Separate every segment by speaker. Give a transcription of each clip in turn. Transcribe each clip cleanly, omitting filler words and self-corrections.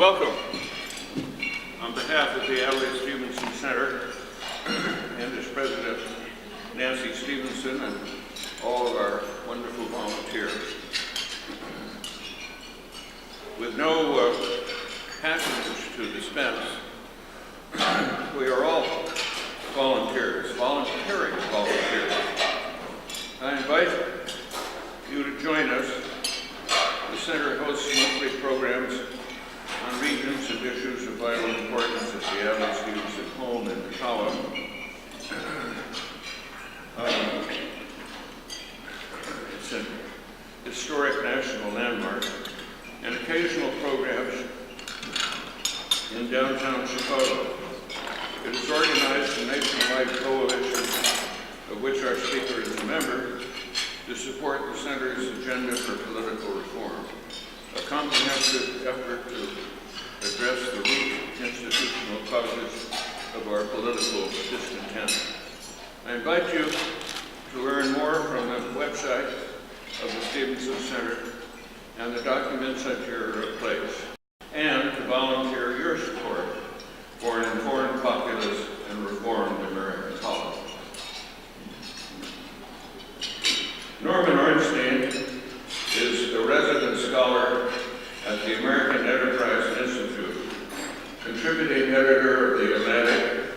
Speaker 1: Welcome. On behalf of the Adlai Stevenson Center and its president, Nancy Stevenson, and all of our wonderful volunteers, with no patronage to dispense, we are all volunteers, volunteering volunteers. I invite you to join us. The Center hosts monthly programs on regions and issues of vital importance at the Adlai Stevenson home in Ottawa. It's an historic national landmark, and occasional programs in downtown Chicago. It has organized a nationwide coalition, of which our speaker is a member, to support the Center's agenda for political reform, a comprehensive effort to address the root institutional causes of our political discontent. I invite you to learn more from the website of the Stevenson Center and the documents at your place, and to volunteer your support for an informed populace and reformed American politics. Norman Ornstein is a resident scholar at the American Enterprise Institute, contributing editor of The Atlantic,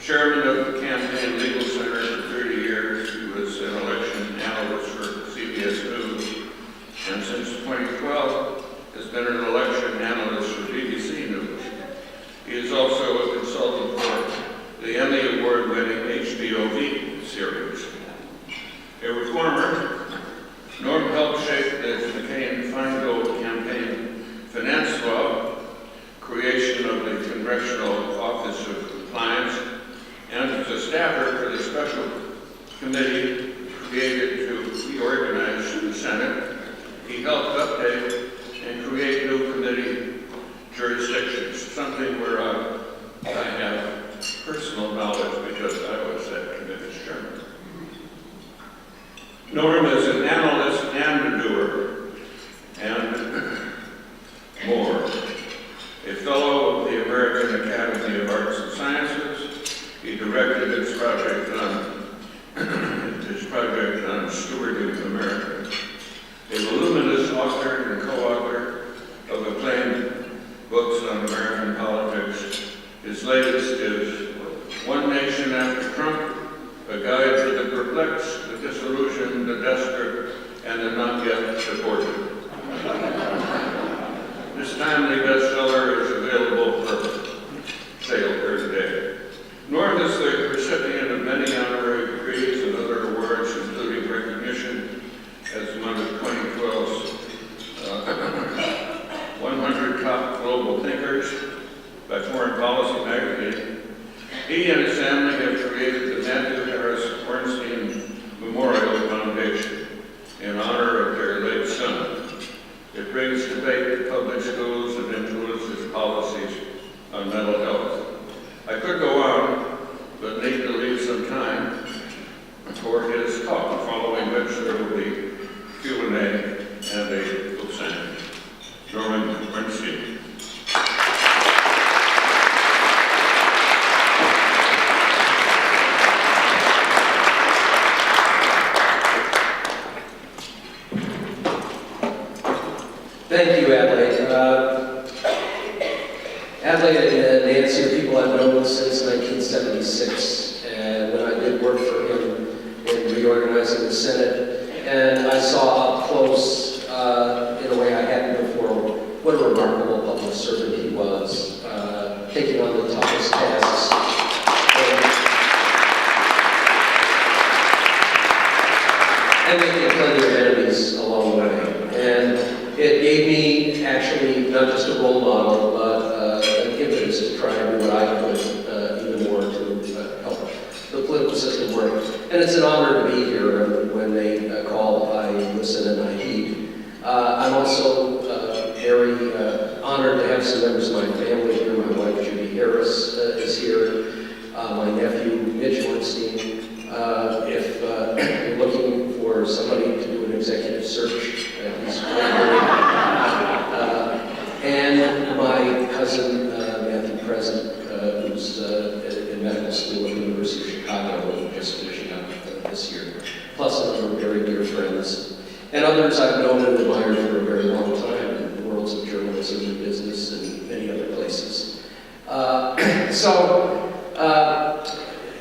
Speaker 1: chairman of the Campaign Legal Center for 30 years. He was an election analyst for CBS News, and since 2012 has been an election analyst for BBC News. He is also a consultant for the Emmy Award-winning HBO V series. A reformer, Norm helped shape the McCain-Feingold Campaign finance law, creation of the Congressional Office of Compliance, and as a staffer for the special committee created to reorganize the Senate. He helped update and create new committee jurisdictions, something where I have personal knowledge because I was that committee's chairman. Norm is an analyst and a doer, and more. A fellow of the American Academy of Arts and Sciences, he directed his project on Stewarding America. A voluminous author and co-author of acclaimed books on American politics. His latest is One Nation After Trump, a guide to the perplexed, the disillusioned, the desperate, and the not yet deported. This timely bestseller is available for sale here today. Norm is the recipient of many honorary degrees and other awards, including recognition as one of 2012's 100 Top Global Thinkers by Foreign Policy magazine. He and his family have created the Matthew Harris Ornstein Memorial Foundation in honor of their late son. It brings debate to public schools and influences policies on mental health. I could go on, but need to leave some time for his talk, following which there will be Q&A and a book signing. Norman Ornstein.
Speaker 2: Thank you, Adlai. Adlai and Nancy are people I've known since 1976, and when I did work for him in reorganizing the Senate, and I saw up close, in a way I hadn't before, what a remarkable public servant he was, taking on the toughest tasks. And making plenty of enemies along the way. And it gave me actually not just a role model, but an impetus to try and do what I could even more to help the political system work. And it's an honor to be here, and when they call, I listen and I heed. I'm also very honored to have some members of my family here. My wife, Judy Harris, is here. My nephew, Mitch Ornstein. If you're looking for somebody to do an executive search, he's right here. And my friends, and others I've known and admired for a very long time in the worlds of journalism and business and many other places.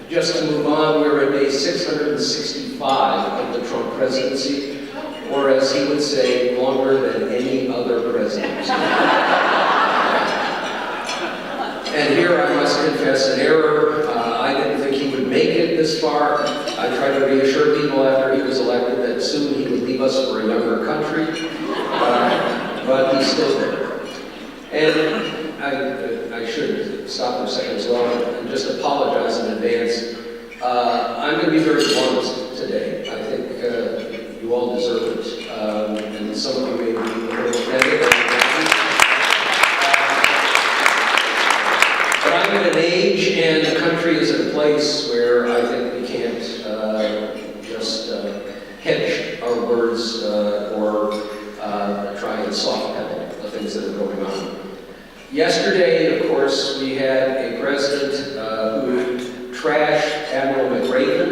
Speaker 2: Just to move on, we're at day 665 of the Trump presidency, or as he would say, longer than any other president. And here I must confess an error. I didn't think he would make it this far. I tried to reassure people after he was elected that soon he would leave us for a younger country, but he's still there. And I should stop for a second as well and just apologize in advance. I'm going to be very blunt today. I think you all deserve it, and some of you may be a little offended. But I'm at an age and the country is at a place where I think we can't just hedge our words or try and soft pedal the things that are going on. Yesterday, of course, we had a president who trashed Admiral McCain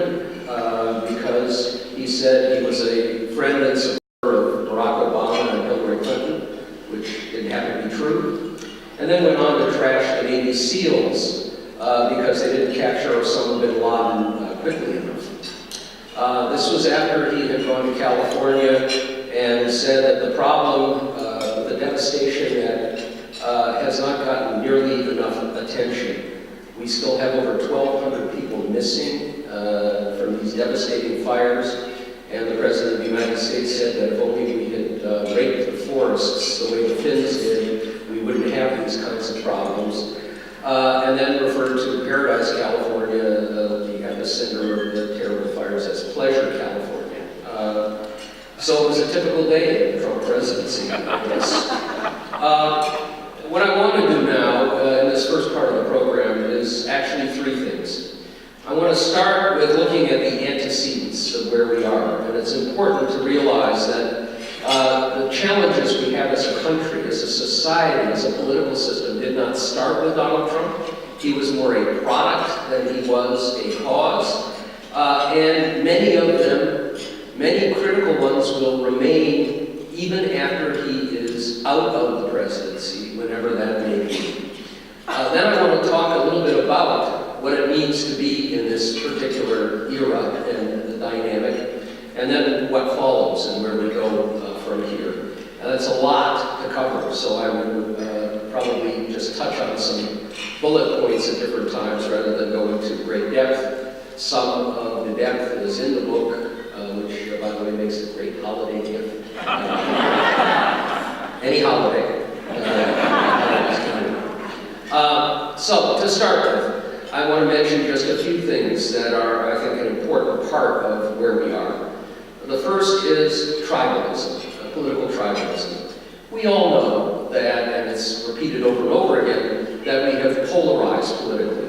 Speaker 2: because he said he was a friend and supporter of Barack Obama and Hillary Clinton, which didn't happen to be true. And then went on to trash the Navy SEALs because they didn't capture Osama bin Laden quickly enough. This was after he had gone to California and said that the problem with the devastation that has not gotten nearly enough attention. We still have over 1,200 people missing from these devastating fires, and the President of the United States said that if only we had raked the forests the way the Finns did, we wouldn't have these kinds of problems. And then referred to Paradise, California, the epicenter of the terrible fires, as Pleasure, California. So it was a typical day in the Trump presidency, I guess. What I want to do now, in this first part of the program, is actually three things. I want to start with looking at the antecedents of where we are, and it's important to realize that the challenges we have as a country, as a society, as a political system, did not start with Donald Trump. He was more a product than he was a cause, and many of them, many critical ones, will remain even after he is out of the presidency, whenever that may be. Then I want to talk a little bit about what it means to be in this particular era and the dynamic, and then what follows and where we go from here. And that's a lot to cover, so I would probably just touch on some bullet points at different times rather than go into great depth. Some of the depth is in the book, which, by the way, makes a great holiday gift. Any holiday. So, to start with, I want to mention just a few things that are, I think, an important part of where we are. The first is tribalism, political tribalism. We all know that, and it's repeated over and over again, that we have polarized politically.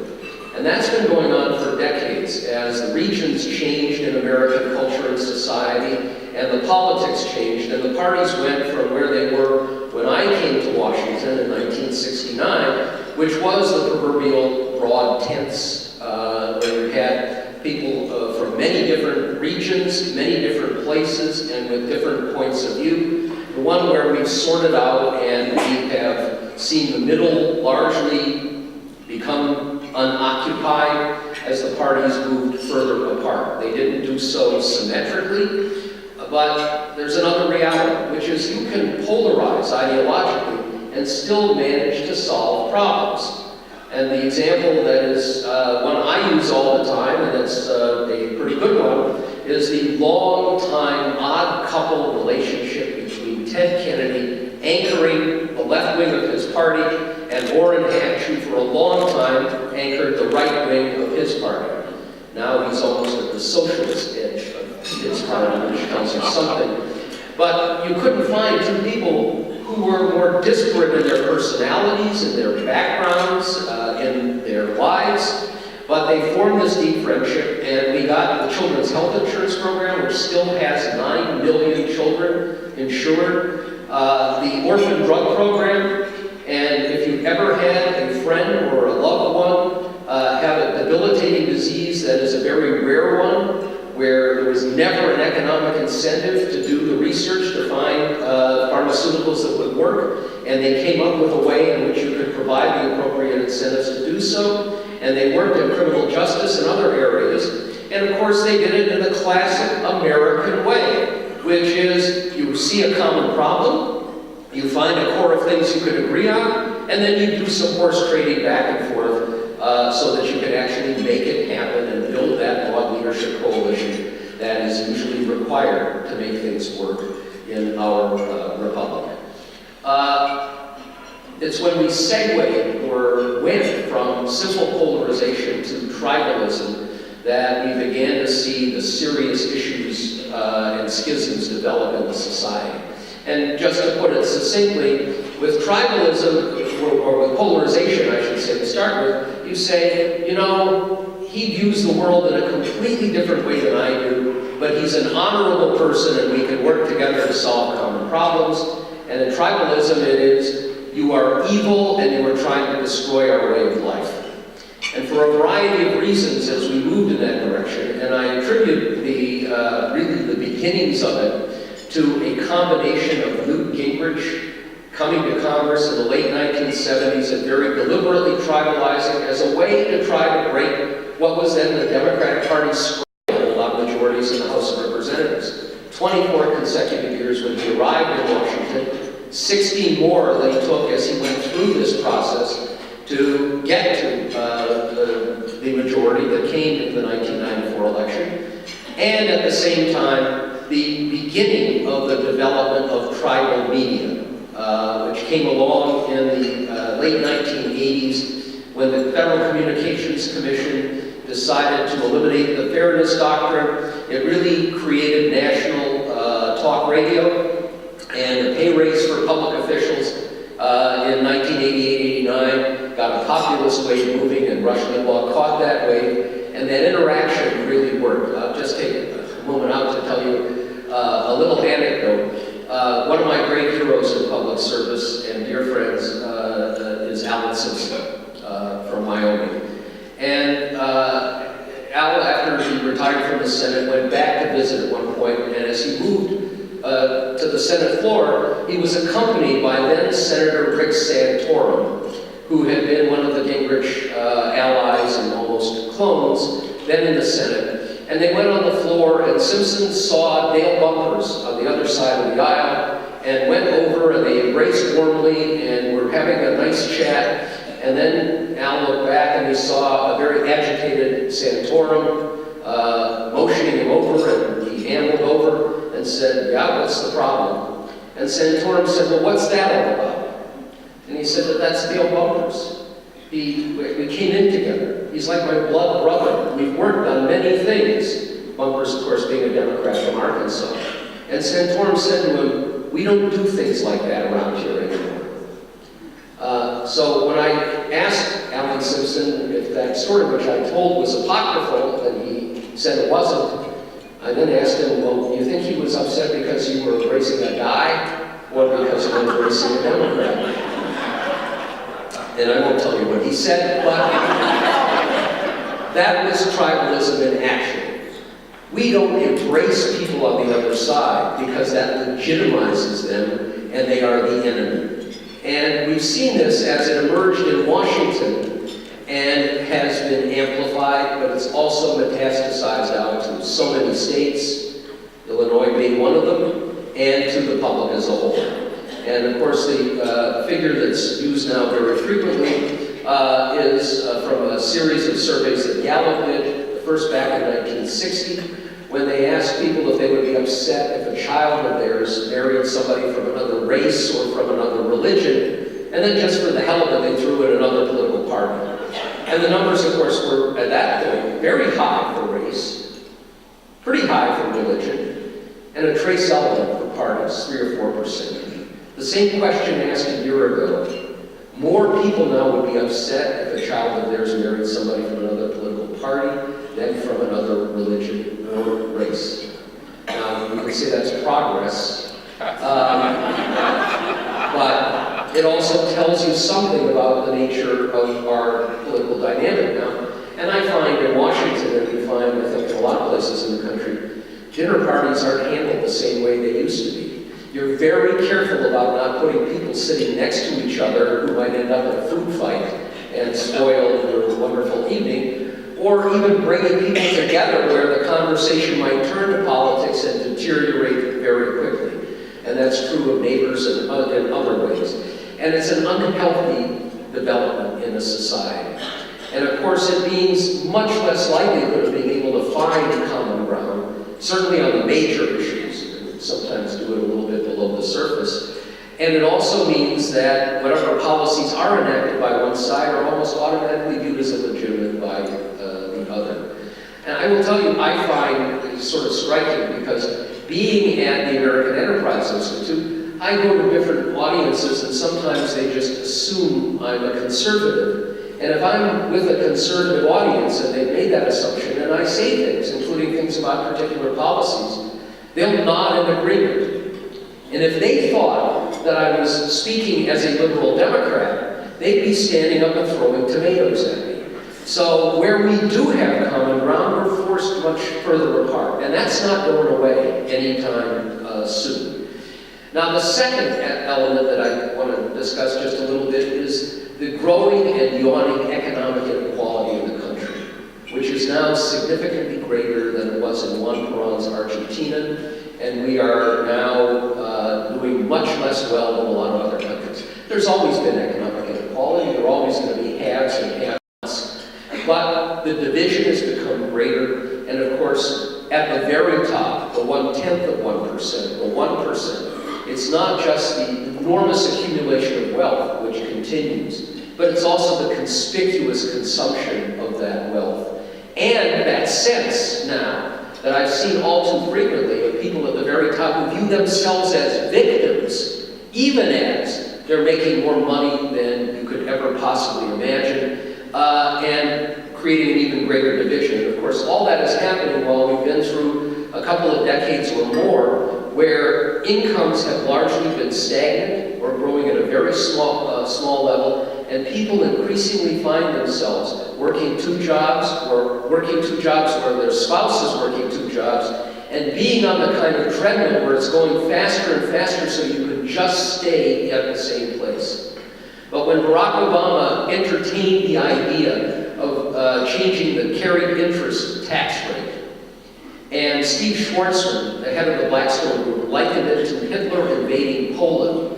Speaker 2: And that's been going on for decades as the regions changed in American culture and society, and the politics changed, and the parties went from where they were when I came to Washington in 1969, which was the proverbial broad tents, where you had people from many different regions, many different places, and with different points of view. The one where we've sorted out and we have seen the middle largely become unoccupied as the parties moved further apart. They didn't do so symmetrically, but there's another reality, which is you can polarize ideologically and still manage to solve problems. And the example that is one I use all the time, and it's a pretty good one, is the long-time odd couple relationship between Ted Kennedy anchoring the left wing of his party and Orrin Hatch, who for a long time anchored the right wing of his party. Now he's almost at the socialist edge of his party, which tells you something. But you couldn't find two people who were more disparate in their personalities, in their backgrounds, in their lives, but they formed this deep friendship, and we got the Children's Health Insurance Program, which still has 9 million children insured, the Orphan Drug Program, and if you've ever had a friend or a loved one have a debilitating disease that is a very rare one, where there was never an economic incentive to do the research to find pharmaceuticals that would work, and they came up with a way in which you could provide the appropriate incentives to do so, and they worked in criminal justice and other areas, and of course they did it in the classic American way, which is you see a common problem, you find a core of things you could agree on, and then you do some horse trading back and forth so that you can actually make it happen and build that broad leadership coalition that is usually required to make things work in our republic. It's when we segued or went from simple polarization to tribalism that we began to see the serious issues and schisms develop in the society. And just to put it succinctly, with tribalism, or with polarization, I should say, to start with, you say, you know, he views the world in a completely different way than I do, but he's an honorable person and we can work together to solve common problems. And in tribalism, it is, you are evil and you are trying to destroy our way of life. And for a variety of reasons, as we moved in that direction, and I attribute really the beginnings of it to a combination of Newt Gingrich coming to Congress in the late 1970s and very deliberately tribalizing as a way to try to break what was then the Democratic Party's scramble on majorities in the House of Representatives. 24 consecutive years when he arrived in Washington, 16 more that he took as he went through this process to get to the majority that came in the 1994 election, and at the same time, the beginning of the development of tribal media, which came along in the late 1980s when the Federal Communications Commission decided to eliminate the fairness doctrine. It really created national talk radio and a pay raise for public officials in 1988-89, got a populist wave moving, and Rush Limbaugh caught that wave, and that interaction really worked. I'll just take a moment out to tell you a little anecdote. One of my great heroes in public service and dear friends is Alan Simpson from Wyoming. And Al, after he retired from the Senate, went back to visit at one point, and as he moved to the Senate floor, he was accompanied by then Senator Rick Santorum, who had been one of the Gingrich allies and almost clones, then in the Senate. And they went on the floor, and Simpson saw Dale Bumpers on the other side of the aisle, and went over, and they embraced warmly, and were having a nice chat. And then Al looked back, and he saw a very agitated Santorum motioning him over, and he ambled over and said, "Yeah, what's the problem?" And Santorum said, "Well, what's that all about?" And he said, "That's Dale Bumpers. We came in together. He's like my blood brother. We've worked on many things." Bumpers, of course, being a Democrat from Arkansas. And Santorum said to him, "We don't do things like that around here anymore." So when I asked Alan Simpson if that story which I told was apocryphal, and he said it wasn't, I then asked him, "Well, do you think he was upset because you were embracing a guy, or because you were embracing a Democrat?" And I won't tell you what he said, but that was tribalism in action. We don't embrace people on the other side because that legitimizes them and they are the enemy. And we've seen this as it emerged in Washington and has been amplified, but it's also metastasized out to so many states, Illinois being one of them, and to the public as a whole. And of course, the figure that's used now very frequently is from a series of surveys that Gallup did, the first back in 1960, when they asked people if they would be upset if a child of theirs married somebody from another race or from another religion, and then just for the hell of it, they threw in another political party. And the numbers, of course, were at that point very high for race, pretty high for religion, and a trace element for parties, 3 or 4%. The same question asked a year ago. More people now would be upset if a child of theirs married somebody from another political party than from another religion or race. Now, you can say that's progress, but it also tells you something about the nature of our political dynamic now. And I find in Washington, and we find, I think, in a lot of places in the country, dinner parties aren't handled the same way they used to be. You're very careful about not putting people sitting next to each other who might end up in a food fight and spoil your wonderful evening, or even bringing people together where the conversation might turn to politics and deteriorate very quickly. And that's true of neighbors and in other ways. And it's an unhealthy development in a society. And of course, it means much less likelihood of being able to find common ground, certainly on the major issues, and sometimes do it a little bit below the surface. And it also means that whatever policies are enacted by one side are almost automatically viewed as illegitimate by the other. And I will tell you, I find it sort of striking because being at the American Enterprise Institute, I go to different audiences and sometimes they just assume I'm a conservative. And if I'm with a conservative audience and they've made that assumption and I say things, including things about particular policies, they'll nod in agreement. And if they thought that I was speaking as a liberal Democrat, they'd be standing up and throwing tomatoes at me. So where we do have common ground, we're forced much further apart. And that's not going away anytime soon. Now, the second element that I want to discuss just a little bit is the growing and yawning economic inequality in the country, which is now significantly greater than it was in Juan Perón's Argentina, and we are now doing much less well than a lot of other countries. There's always been economic inequality. There are always going to be haves and have-nots, but the division has become greater, and of course, at the very top, the 1/10 of 1%, the 1%, it's not just the enormous accumulation of wealth, which continues, but it's also the conspicuous consumption of that wealth. And that sense now that I've seen all too frequently of people at the very top who view themselves as victims, even as they're making more money than you could ever possibly imagine, and creating an even greater division. And of course, all that is happening while we've been through a couple of decades or more where incomes have largely been stagnant or growing at a very small level, and people increasingly find themselves working two jobs or working two jobs where their spouse is working two jobs, and being on the kind of treadmill where it's going faster and faster so you can just stay at the same place. But when Barack Obama entertained the idea of changing the carried interest tax rate, and Steve Schwarzman, the head of the Blackstone Group, likened it to Hitler invading Poland,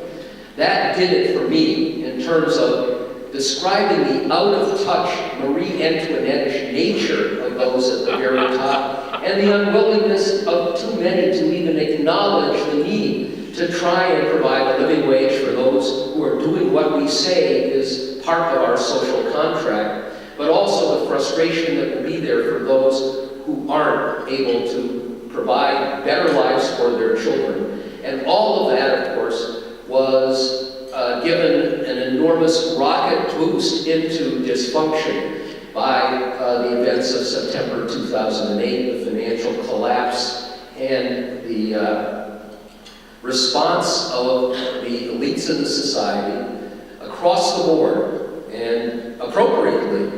Speaker 2: that did it for me in terms of describing the out-of-touch, Marie-Antoinette-ish nature of those at the very top, and the unwillingness of too many to even acknowledge the need to try and provide a living wage for those who are doing what we say is part of our social contract, but also the frustration that will be there for those who aren't able to provide better lives for their children. And all of that, of course, was given an enormous rocket boost into dysfunction by the events of September 2008, the financial collapse, and the response of the elites in the society across the board, and appropriately,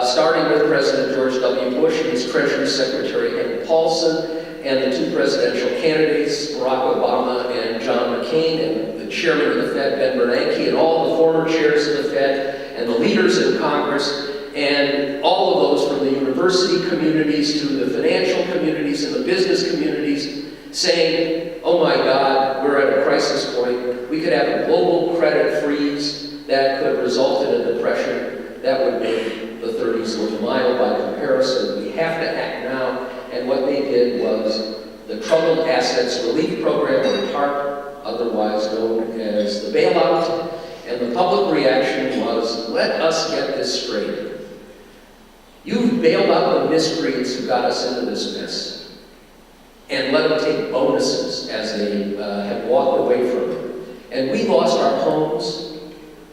Speaker 2: starting with President George W. Bush and his Treasury Secretary Henry Paulson, and the two presidential candidates, Barack Obama and John McCain, and the chairman of the Fed, Ben Bernanke, and all the former chairs of the Fed, and the leaders in Congress, and all of those from the university communities to the financial communities and the business communities, saying, oh my God, we're at a crisis point. We could have a global credit freeze that could result in a depression that would make the 30s look mild by comparison. We have to act now. And what they did was the Troubled Assets Relief Program, or TARP, otherwise known as the bailout. And the public reaction was, let us get this straight. You've bailed out the miscreants who got us into this mess, and let them take bonuses as they have walked away from it. And we lost our homes,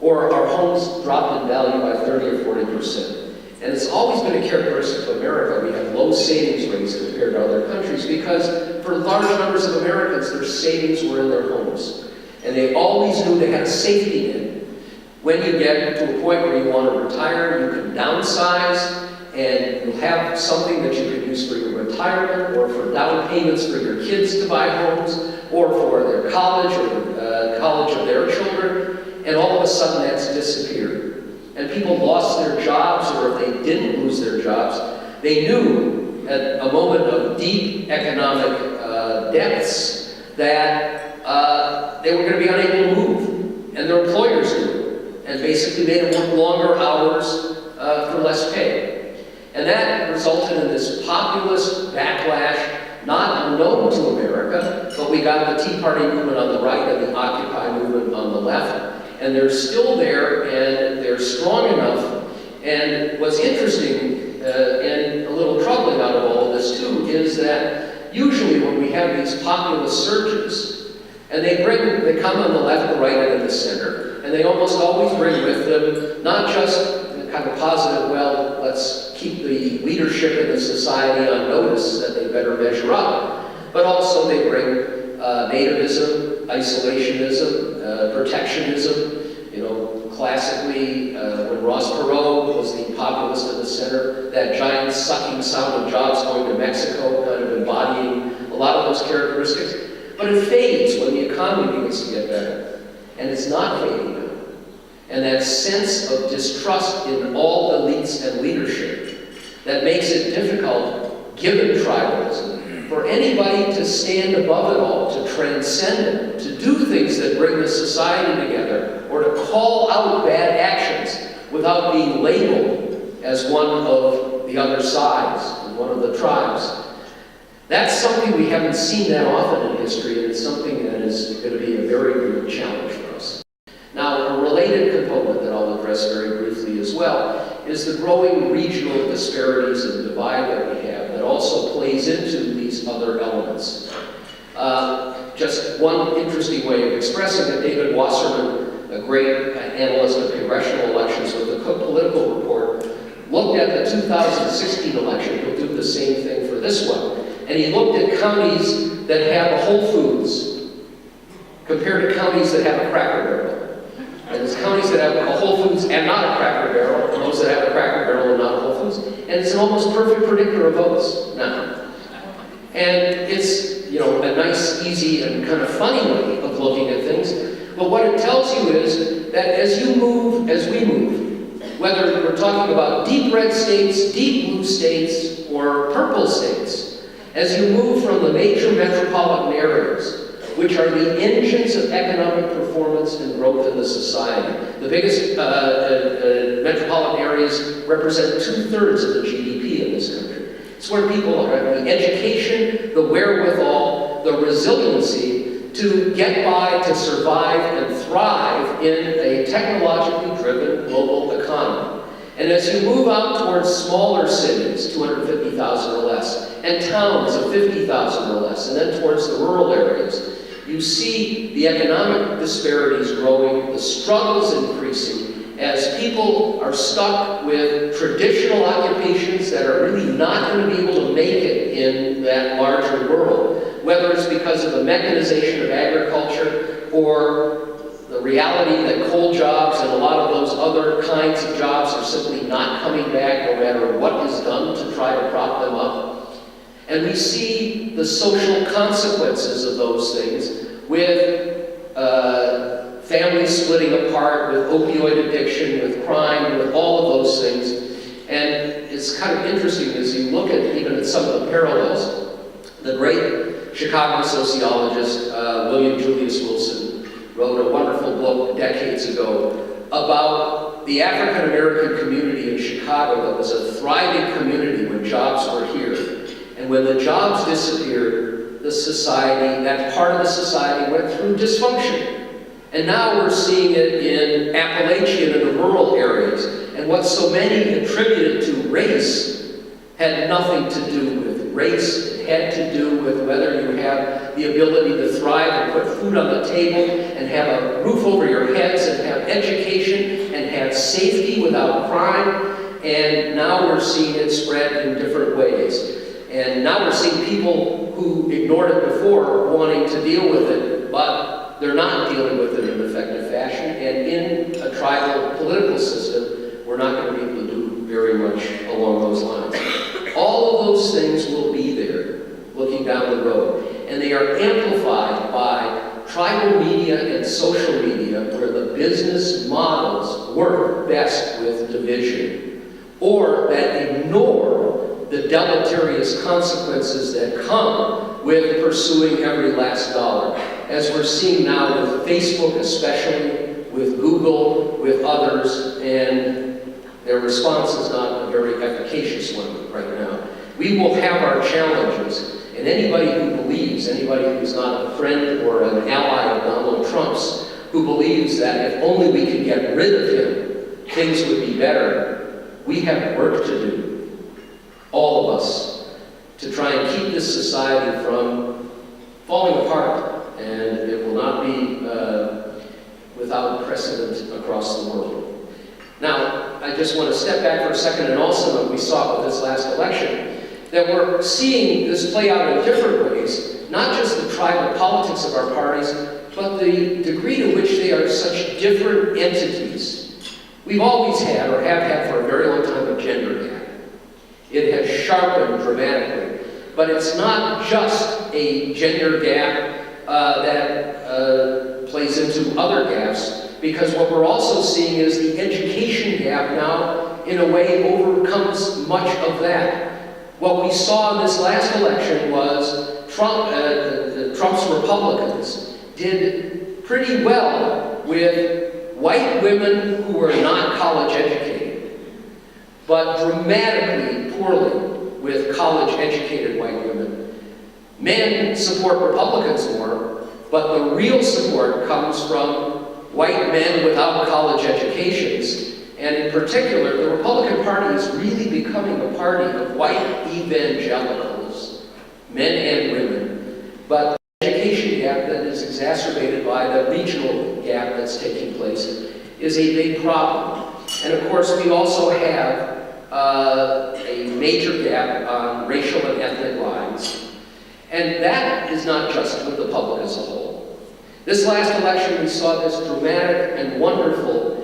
Speaker 2: or our homes dropped in value by 30 or 40%. And it's always been a characteristic of America. We have low savings rates compared to other countries because for large numbers of Americans, their savings were in their homes. And they always knew they had a safety net. When you get to a point where you want to retire, you can downsize, and you'll have something that you can use for your retirement or for down payments for your kids to buy homes or for their college or college of their children, and all of a sudden that's disappeared. And people lost their jobs, or if they didn't lose their jobs, they knew at a moment of deep economic depths that they were going to be unable to move, and their employers knew, and basically made them work longer hours for less pay. And that resulted in this populist backlash, not unknown to America, but we got the Tea Party movement on the right and the Occupy movement on the left, and they're still there, and they're strong enough. And what's interesting and a little troubling out of all of this too is that usually when we have these populist surges, and they come on the left, the right, and in the center, and they almost always bring with them not just kind of positive, well, let's keep the leadership in the society on notice that they better measure up, but also they bring nativism, isolationism, protectionism. You know, classically, when Ross Perot was the populist in the center, that giant sucking sound of jobs going to Mexico, kind of embodying a lot of those characteristics. But it fades when the economy begins to get better, and it's not fading now. And that sense of distrust in all elites and leadership that makes it difficult, given tribalism, for anybody to stand above it all, to transcend it, to do things that bring the society together, or to call out bad actions without being labeled as one of the other sides, one of the tribes. That's something we haven't seen that often in history, and it's something that is going to be a very real challenge for us. Now, a related component that I'll address very briefly as well is the growing regional disparities and divide that we have that also plays into these other elements. Just one interesting way of expressing it, David Wasserman, a great analyst of congressional elections with the Cook Political Report, looked at the 2016 election. He'll do the same thing for this one. And he looked at counties that have a Whole Foods compared to counties that have a Cracker Barrel. And it's counties that have a Whole Foods and not a Cracker Barrel, and those that have a Cracker Barrel and not a Whole Foods. And it's an almost perfect predictor of votes now. And it's, you know, a nice, easy, and kind of funny way of looking at things. But what it tells you is that as you move, as we move, whether we're talking about deep red states, deep blue states, or purple states, as you move from the major metropolitan areas, which are the engines of economic performance and growth in the society. The biggest metropolitan areas represent 2/3 of the GDP in this country. It's where people have the education, the wherewithal, the resiliency to get by, to survive, and thrive in a technologically driven global economy. And as you move out towards smaller cities, 250,000 or less, and towns of 50,000 or less, and then towards the rural areas, you see the economic disparities growing, the struggles increasing, as people are stuck with traditional occupations that are really not going to be able to make it in that larger world, whether it's because of the mechanization of agriculture or the reality that coal jobs and a lot of those other kinds of jobs are simply not coming back no matter what is done to try to prop them up. And we see the social consequences of those things with families splitting apart, with opioid addiction, with crime, with all of those things. And it's kind of interesting as you look at even at some of the parallels. The great Chicago sociologist William Julius Wilson wrote a wonderful book decades ago about the African American community in Chicago that was a thriving community when jobs were here. And when the jobs disappeared, the society, that part of the society went through dysfunction. And now we're seeing it in Appalachia and in the rural areas. And what so many attributed to race had nothing to do with race. It had to do with whether you have the ability to thrive and put food on the table and have a roof over your heads and have education and have safety without crime. And now we're seeing it spread in different ways. And now we're seeing people who ignored it before wanting to deal with it, but they're not dealing with it in an effective fashion. And in a tribal political system, we're not going to be able to do very much along those lines. those things will be there looking down the road. And they are amplified by tribal media and social media, where the business models work best with division, or that ignore the deleterious consequences that come with pursuing every last dollar, as we're seeing now with Facebook especially, with Google, with others, and their response is not a very efficacious one right now. We will have our challenges, and anybody who believes, anybody who's not a friend or an ally of Donald Trump's, who believes that if only we could get rid of him, things would be better, we have work to do, all of us, to try and keep this society from falling apart, and it will not be without precedent across the world. Now, I just want to step back for a second and also note we saw with this last election that we're seeing this play out in different ways, not just the tribal politics of our parties, but the degree to which they are such different entities. We've always had, or have had for a very long time, a gender gap. It has sharpened dramatically, but it's not just a gender gap that plays into other gaps, because what we're also seeing is the education gap now, in a way, overcomes much of that. What we saw in this last election was Trump's Republicans did pretty well with white women who were not college educated, but dramatically poorly with college educated white women. Men support Republicans more, but the real support comes from white men without college educations. And in particular, the Republican Party is really becoming a party of white evangelicals, men and women. But the education gap that is exacerbated by the regional gap that's taking place is a big problem. And of course, we also have a major gap on racial and ethnic lines. And that is not just with the public as a whole. This last election, we saw this dramatic and wonderful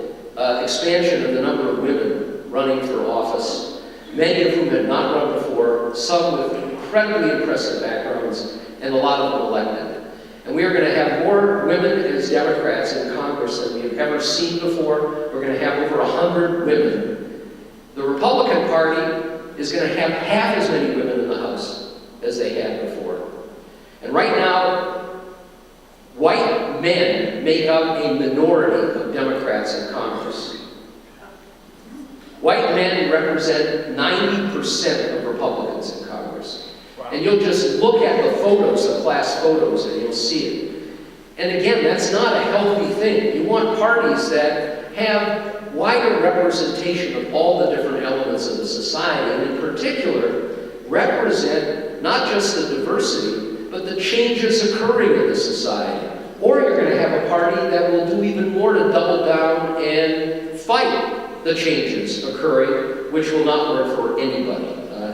Speaker 2: expansion of the number of women running for office, many of whom had not run before, some with incredibly impressive backgrounds, and a lot of them elected. And we are going to have more women as Democrats in Congress than we have ever seen before. We're going to have over 100 women. The Republican Party is going to have half as many women in the House as they had before. And right now, white men make up a minority of Democrats in Congress. White men represent 90% of Republicans in Congress. Wow. And you'll just look at the photos, the class photos, and you'll see it. And again, that's not a healthy thing. You want parties that have wider representation of all the different elements of the society, and in particular, represent not just the diversity, but the changes occurring in the society. Or you're going to have a party that will do even more to double down and fight the changes occurring, which will not work for anybody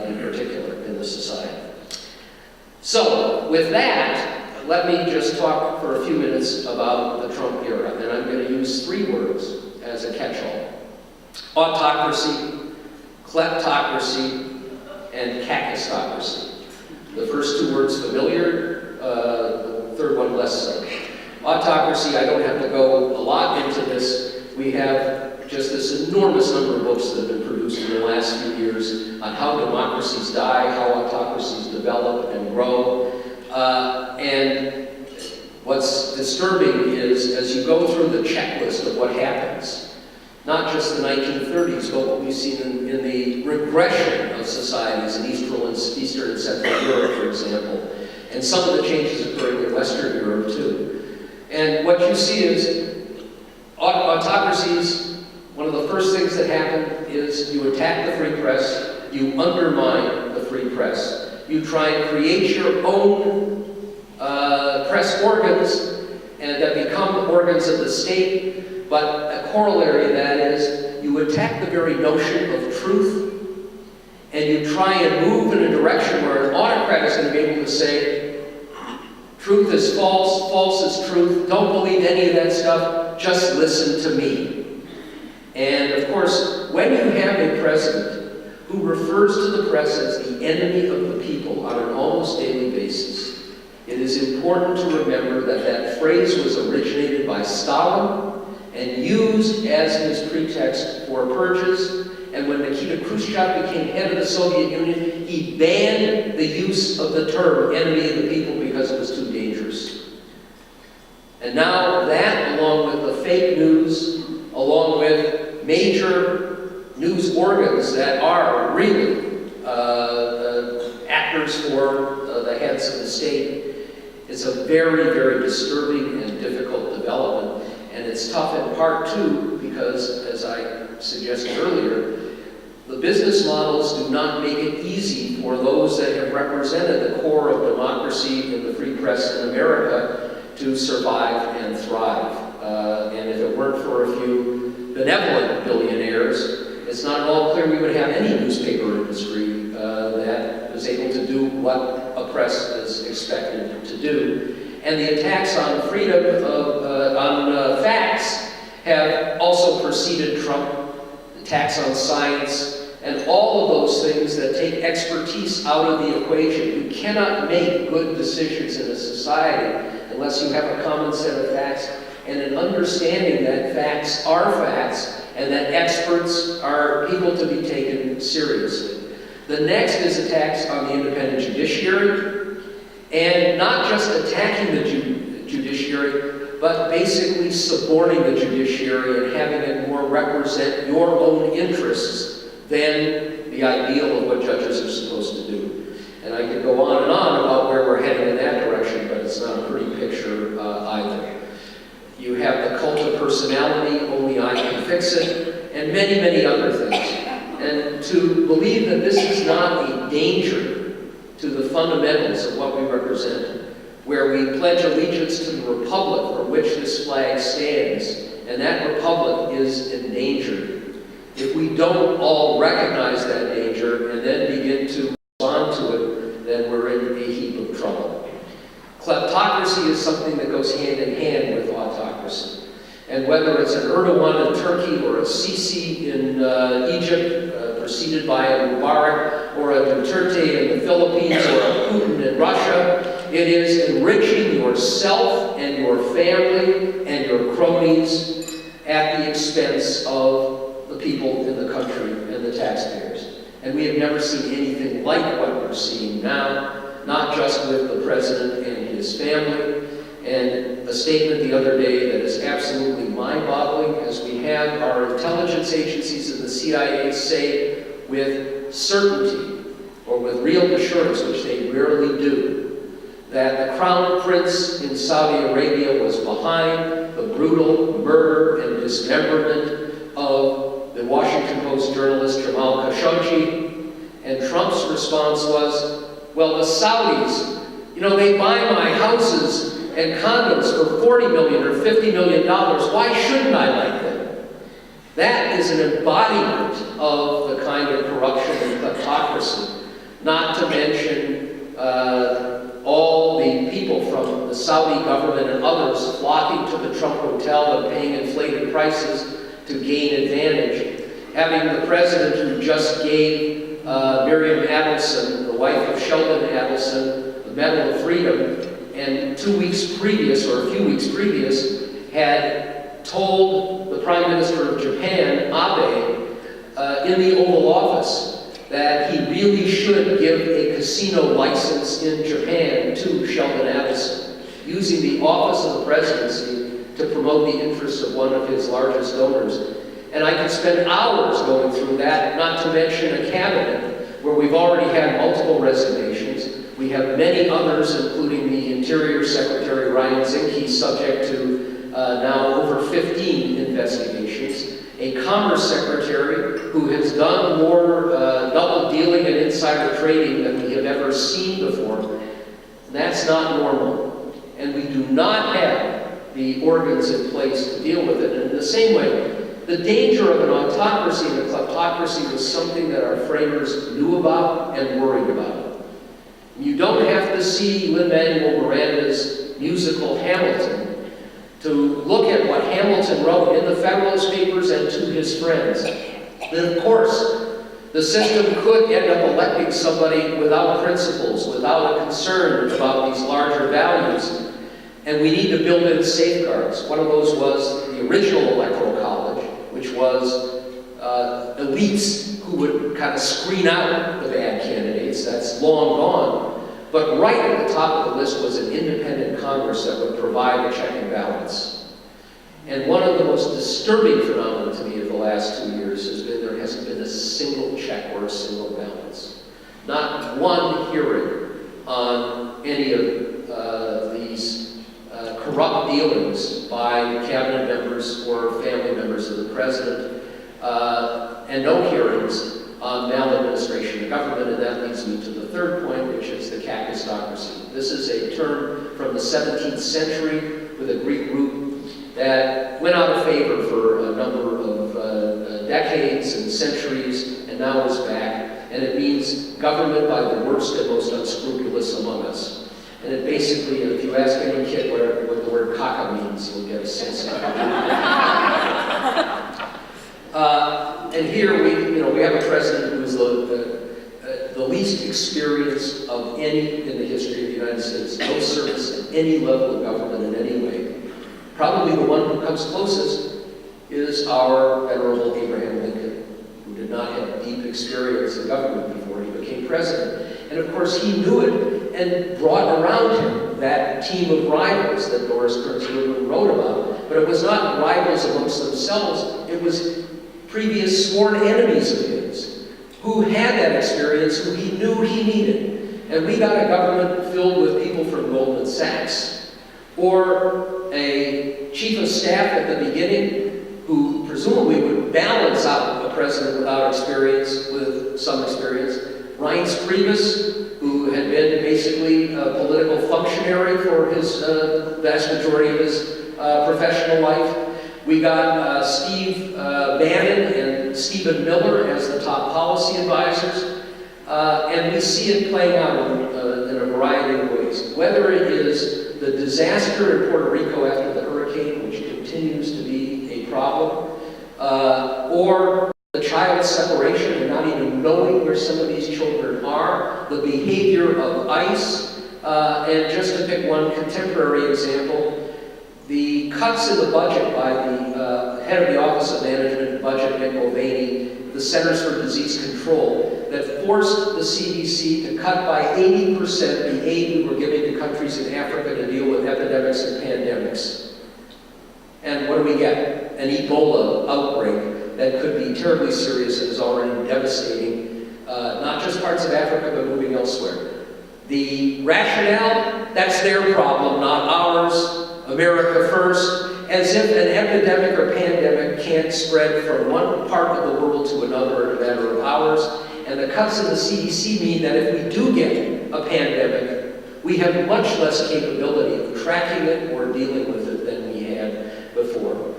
Speaker 2: in particular in the society. So, with that, let me just talk for a few minutes about the Trump era, and I'm going to use 3 words as a catch-all: autocracy, kleptocracy, and kakistocracy. The first 2 words familiar, the third one less so. Autocracy, I don't have to go a lot into this. We have just this enormous number of books that have been produced in the last few years on how democracies die, how autocracies develop and grow. And what's disturbing is, as you go through the checklist of what happens, not just the 1930s, but what we've seen in the regression of societies in Eastern and Central Europe, for example, and some of the changes occurring in Western Europe, too. And what you see is autocracies, one of the first things that happen is you attack the free press, you undermine the free press, you try and create your own press organs and that become organs of the state, but a corollary of that is you attack the very notion of truth, and you try and move in a direction where an autocrat is going to be able to say, truth is false, false is truth, don't believe any of that stuff, just listen to me. And of course, when you have a president who refers to the press as the enemy of the people on an almost daily basis, it is important to remember that that phrase was originated by Stalin and used as his pretext for purges. And when Nikita Khrushchev became head of the Soviet Union, he banned the use of the term enemy of the people because it was too dangerous. And now that, along with the fake news, along with major news organs that are really actors for the heads of the state, it's a very, very disturbing and difficult development. And it's tough in part, too, because, as I suggested earlier, the business models do not make it easy for those that have represented the core of democracy in the free press in America to survive and thrive. And if it weren't for a few benevolent billionaires, it's not at all clear we would have any newspaper industry that was able to do what a press is expected to do. And the attacks on freedom on facts have also preceded Trump, attacks on science, and all of those things that take expertise out of the equation. You cannot make good decisions in a society unless you have a common set of facts and an understanding that facts are facts and that experts are people to be taken seriously. The next is attacks on the independent judiciary, and not just attacking the judiciary, but basically suborning the judiciary and having it more represent your own interests than the ideal of what judges are supposed to do. And I could go on and on about where we're heading in that direction, but it's not a pretty picture either. You have the cult of personality, only I can fix it, and many, many other things. And to believe that this is not a danger to the fundamentals of what we represent, where we pledge allegiance to the republic for which this flag stands, and that republic is endangered. If we don't all recognize that danger and then begin to respond to it, then we're in a heap of trouble. Kleptocracy is something that goes hand in hand with autocracy. And whether it's an Erdogan in Turkey or a Sisi in Egypt, preceded by a Mubarak, or a Duterte in the Philippines, or a Putin in Russia, it is enriching yourself and your family and your cronies at the expense of the people in the country and the taxpayers. And we have never seen anything like what we're seeing now, not just with the president and his family. And a statement the other day that is absolutely mind-boggling, as we have our intelligence agencies and the CIA say with certainty, or with real assurance, which they rarely do, that the Crown Prince in Saudi Arabia was behind the brutal murder and dismemberment of the Washington Post journalist Jamal Khashoggi. And Trump's response was, well, the Saudis, they buy my houses and condoms for $40 million or $50 million. Why shouldn't I like them? That is an embodiment of the kind of corruption and kleptocracy, not to mention all the people from the Saudi government and others flocking to the Trump Hotel and paying inflated prices to gain advantage. Having the president who just gave Miriam Adelson, the wife of Sheldon Adelson, the Medal of Freedom, and 2 weeks previous, or a few weeks previous, had told the Prime Minister of Japan, Abe, in the Oval Office, that he really should give a casino license in Japan to Sheldon Adelson, using the office of the presidency to promote the interests of one of his largest donors. And I could spend hours going through that, not to mention a cabinet where we've already had multiple resignations. We have many others, including the Interior Secretary Ryan Zinke, subject to now over 15 investigations. A Commerce Secretary who has done more double dealing and insider trading than we have ever seen before. That's not normal. And we do not have the organs in place to deal with it. And in the same way, the danger of an autocracy and a kleptocracy was something that our framers knew about and worried about. You don't have to see Lin-Manuel Miranda's musical Hamilton to look at what Hamilton wrote in the Federalist Papers and to his friends. And of course, The system could end up electing somebody without principles, without a concern about these larger values. And we need to build in safeguards. One of those was the original Electoral College, which was elites who would kind of screen out the bad candidates. That's long gone. But right at the top of the list was an independent Congress that would provide a check and balance. And one of the most disturbing phenomena to me of the last 2 years has been there hasn't been a single check or a single balance. Not one hearing on any of these corrupt dealings by cabinet members or family members of the president, and no hearings on maladministration of government, and that leads me to the third point, which is the kakistocracy. This is a term from the 17th century with a Greek root that went out of favor for a number of decades and centuries, and now is back, and it means government by the worst and most unscrupulous among us. And it basically, if you ask any kid what the word kaka means, you'll get a sense of it. And here we have a president who is the least experienced of any in the history of the United States. No service at any level of government in any way. Probably the one who comes closest is our venerable Abraham Lincoln, who did not have deep experience in government before he became president. And of course he knew it and brought around him that team of rivals that Doris Kearns Goodwin wrote about. But it was not rivals amongst themselves, it was previous sworn enemies of his, who had that experience, who he knew he needed. And we got a government filled with people from Goldman Sachs, or a chief of staff at the beginning, who presumably would balance out a president without experience with some experience. Reince Priebus, who had been basically a political functionary for his vast majority of his professional life. We got Steve Bannon and Stephen Miller as the top policy advisors, and we see it playing out in a variety of ways. Whether it is the disaster in Puerto Rico after the hurricane, which continues to be a problem, or the child separation and not even knowing where some of these children are, the behavior of ICE, and just to pick one contemporary example, the cuts in the budget by the head of the Office of Management and Budget, Mick Mulvaney, the Centers for Disease Control, that forced the CDC to cut by 80% the aid we were giving to countries in Africa to deal with epidemics and pandemics. And what do we get? An Ebola outbreak that could be terribly serious and is already devastating, not just parts of Africa, but moving elsewhere. The rationale, that's their problem, not ours. America first, as if an epidemic or pandemic can't spread from one part of the world to another in a matter of hours. And the cuts in the CDC mean that if we do get a pandemic, we have much less capability of tracking it or dealing with it than we had before.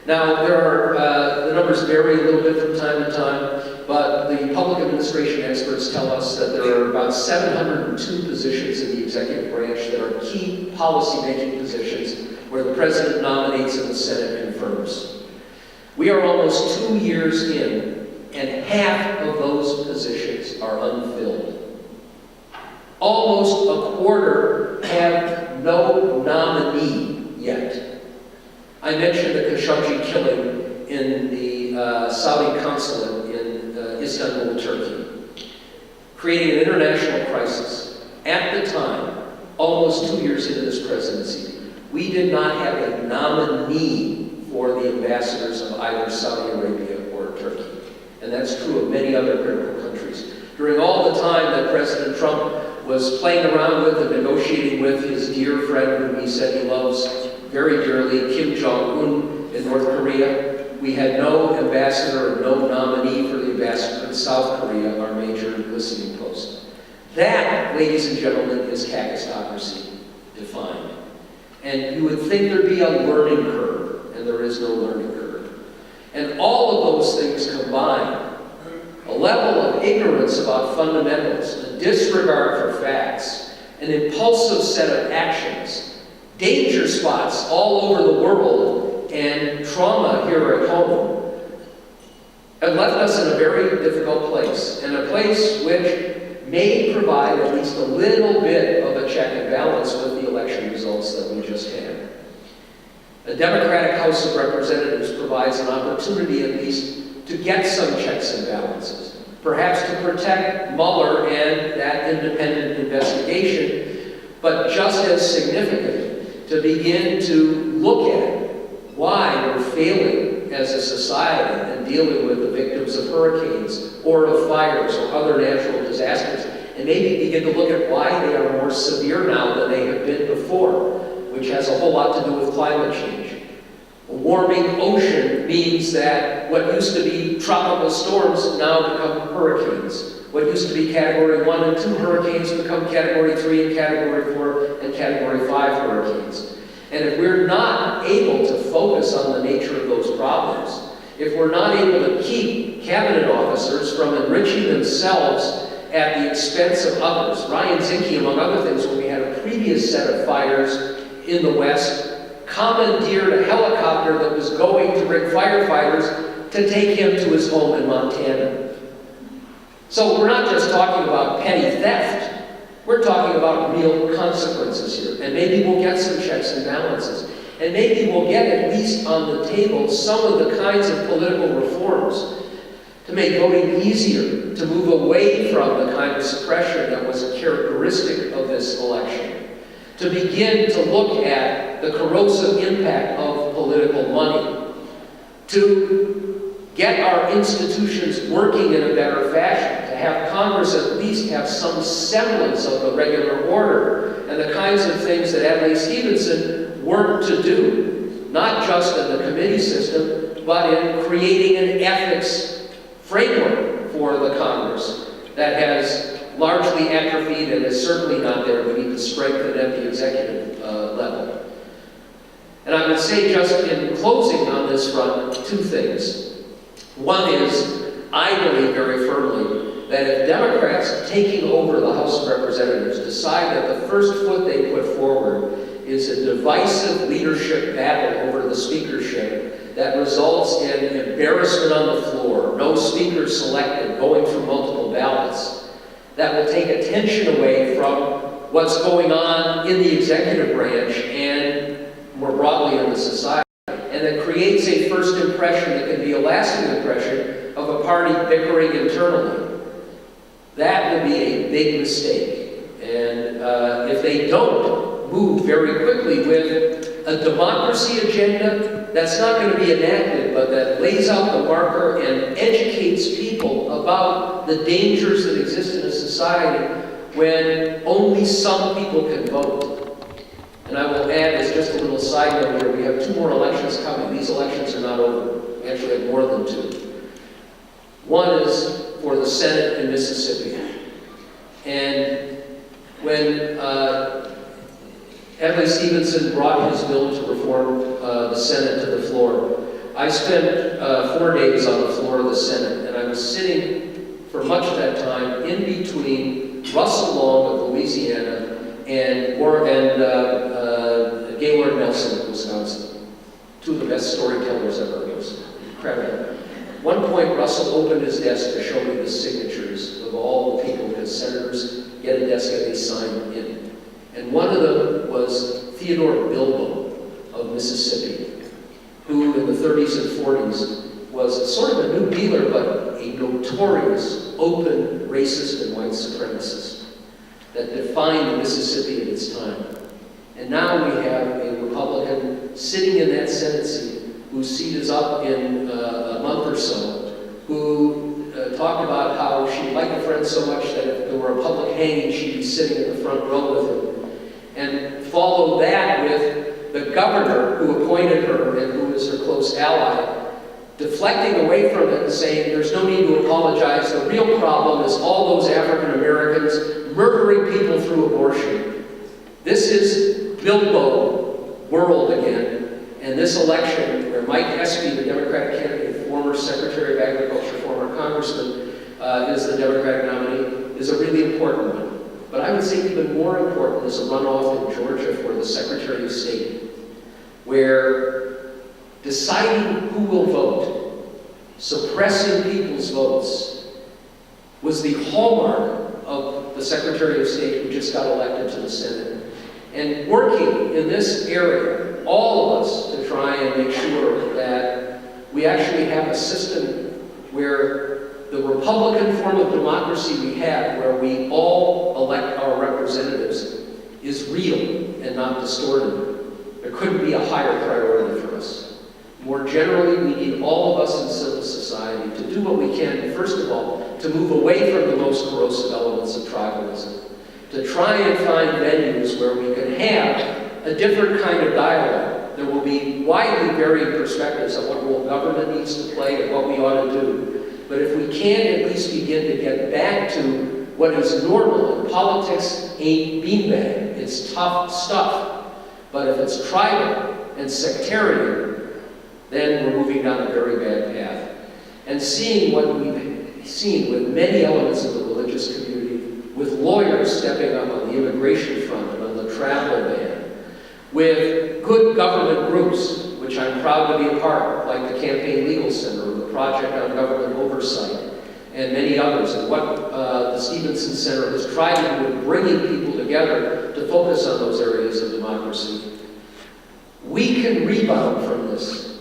Speaker 2: Now, the numbers vary a little bit from time to time, but the public administration experts tell us that there are about 702 positions in the executive branch that are key policy-making positions where the president nominates and the Senate confirms. We are almost 2 years in, and half of those positions are unfilled. Almost a quarter have no nominee yet. I mentioned the Khashoggi killing in the Saudi consulate in Istanbul, Turkey, creating an international crisis. At the time, almost 2 years into this presidency, we did not have a nominee for the ambassadors of either Saudi Arabia or Turkey. And that's true of many other critical countries. During all the time that President Trump was playing around with and negotiating with his dear friend whom he said he loves very dearly, Kim Jong-un in North Korea, we had no ambassador and no nominee for the ambassador in South Korea, our major listening post. That, ladies and gentlemen, is kakistocracy defined. And you would think there'd be a learning curve, and there is no learning curve. And all of those things combined, a level of ignorance about fundamentals, a disregard for facts, an impulsive set of actions, danger spots all over the world, and trauma here at home. have left us in a very difficult place, and a place which may provide at least a little bit of a check and balance with the election results that we just had. A Democratic House of Representatives provides an opportunity at least to get some checks and balances, perhaps to protect Mueller and that independent investigation, but just as significant, to begin to look at why we're failing as a society in dealing with the victims of hurricanes or of fires or other natural disasters, and maybe begin to look at why they are more severe now than they have been before, which has a whole lot to do with climate change. A warming ocean means that what used to be tropical storms now become hurricanes. What used to be Category 1 and 2 hurricanes become Category 3 and Category 4 and Category 5 hurricanes. And if we're not able to focus on the nature of those problems, if we're not able to keep cabinet officers from enriching themselves at the expense of others, Ryan Zinke, among other things, when we had a previous set of fires in the West, commandeered a helicopter that was going to bring firefighters to take him to his home in Montana. So we're not just talking about petty theft. We're talking about real consequences here. And maybe we'll get some checks and balances. And maybe we'll get at least on the table some of the kinds of political reforms to make voting easier, to move away from the kind of suppression that was a characteristic of this election, to begin to look at the corrosive impact of political money, to get our institutions working in a better fashion, to have Congress at least have some semblance of a regular order, and the kinds of things that Adlai Stevenson worked to do, not just in the committee system, but in creating an ethics framework for the Congress that has largely atrophied and is certainly not there. We need to strengthen at the executive level. And I would say, just in closing on this front, two things. One is, I believe very firmly that if Democrats taking over the House of Representatives decide that the first foot they put forward is a divisive leadership battle over the speakership that results in embarrassment on the floor, no speaker selected, going through multiple ballots, that will take attention away from what's going on in the executive branch and more broadly in the society, and that creates a first impression that can be a lasting impression of a party bickering internally. That would be a big mistake. And if they don't move very quickly with a democracy agenda that's not going to be enacted, but that lays out the marker and educates people about the dangers that exist in a society when only some people can vote. And I will add, as just a little side note here, we have 2 more elections coming. These elections are not over. We actually have more than 2. One is for the Senate in Mississippi. And when Adlai Stevenson brought his bill to reform the Senate to the floor, I spent 4 days on the floor of the Senate, and I was sitting for much of that time in between Russell Long of Louisiana and Gaylord Nelson of Wisconsin, 2 of the best storytellers ever. It was incredible. At one point, Russell opened his desk to show me the signatures of all the people, because senators get a desk and they sign in. And one of them was Theodore Bilbo of Mississippi, who in the 30s and 40s was sort of a New Dealer, but a notorious, open racist and white supremacist that defined Mississippi at its time. And now we have a Republican sitting in that Senate seat, whose seat is up in a month or so, who talked about how she liked a friend so much that if there were a public hanging, she'd be sitting in the front row with him. And followed that with the governor who appointed her and who is her close ally, deflecting away from it and saying there's no need to apologize. The real problem is all those African Americans murdering people through abortion. This is Bilbo world again. And this election, where Mike Espy, the Democratic candidate, former Secretary of Agriculture, former Congressman, is the Democratic nominee, is a really important one. But I would say even more important is a runoff in Georgia for the Secretary of State, where deciding who will vote suppressing people's votes was the hallmark of the Secretary of State who just got elected to the Senate. And working in this area, all of us, to try and make sure that we actually have a system where the Republican form of democracy we have, where we all elect our representatives, is real and not distorted. There couldn't be a higher priority for us. More generally, we need all of us in civil society to do what we can, first of all, to move away from the most corrosive elements of tribalism, to try and find venues where we can have a different kind of dialogue. There will be widely varying perspectives on what role government needs to play and what we ought to do. But if we can at least begin to get back to what is normal, and politics ain't beanbag, it's tough stuff. But if it's tribal and sectarian, then we're moving down a very bad path. And seeing what we've seen with many elements of the religious community, with lawyers stepping up on the immigration front and on the travel ban, with good government groups, which I'm proud to be a part of, like the Campaign Legal Center, or the Project on Government Oversight, and many others, and what the Stevenson Center has tried to do in bringing people together to focus on those areas of democracy. We can rebound from this.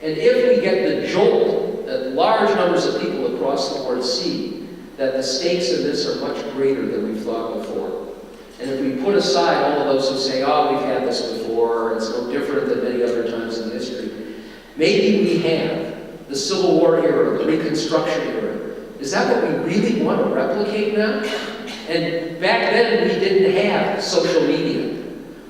Speaker 2: And if we get the jolt that large numbers of people across the board see, that the stakes in this are much greater than we've thought before. And if we put aside all of those who say, oh, we've had this before, it's no different than many other times in history, maybe we have the Civil War era, the Reconstruction era. Is that what we really want to replicate now? And back then, we didn't have social media.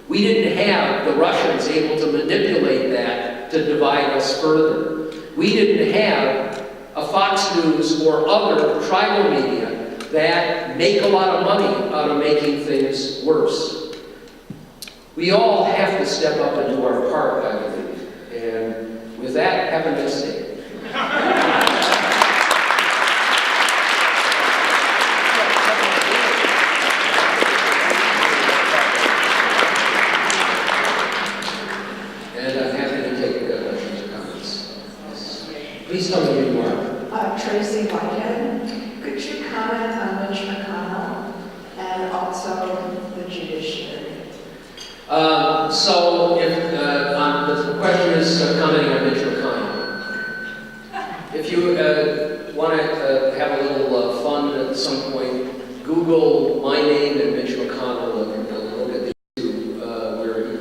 Speaker 2: We didn't have the Russians able to manipulate that to divide us further. We didn't have a Fox News or other tribal media that make a lot of money out of making things worse. We all have to step up and do our part, I believe. And with that, have a nice day. And I'm happy to take questions or comments. Please tell me who you are.
Speaker 3: Tracy Whitehead. Could you comment on Mitch McConnell and also the judiciary?
Speaker 2: So if the question is commenting on Mitch McConnell. If you want to have a little fun at some point, Google my name and Mitch McConnell and look at the issue where he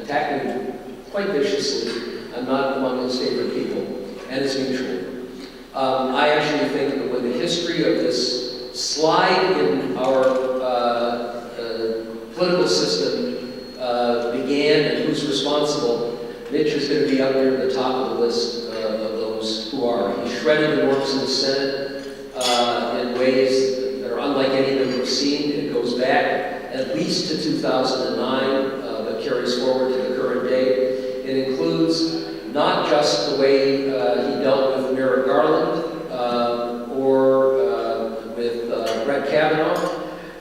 Speaker 2: attacked me quite viciously. I'm not among his favorite people, and it's mutual. I actually think that when the history of this slide in our political system began and who's responsible, Mitch is going to be up there at the top of the list of those who are. He shredded the norms in the Senate in ways that are unlike any that we've seen. It goes back at least to 2009, but carries forward to the current day. It includes not just the way he dealt with Merrick Garland or with Brett Kavanaugh,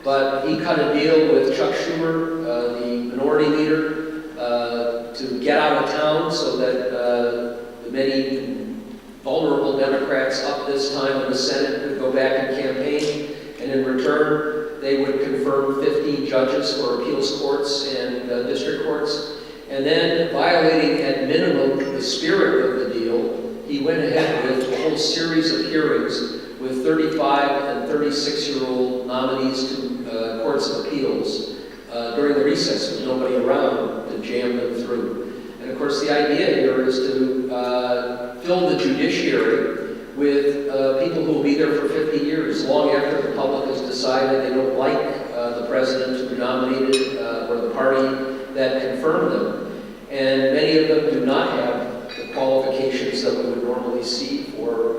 Speaker 2: but he cut a deal with Chuck Schumer, the minority leader, to get out of town so that the many vulnerable Democrats up this time in the Senate could go back and campaign, and in return they would confirm 50 judges for appeals courts and district courts. And then, violating at minimum the spirit of the deal, he went ahead with a whole series of hearings with 35 and 36-year-old nominees to courts of appeals during the recess with nobody around to jam them through. And of course, the idea here is to fill the judiciary with people who will be there for 50 years, long after the public has decided they don't like the president who nominated or the party that confirmed them. And many of them do not have the qualifications that we would normally see for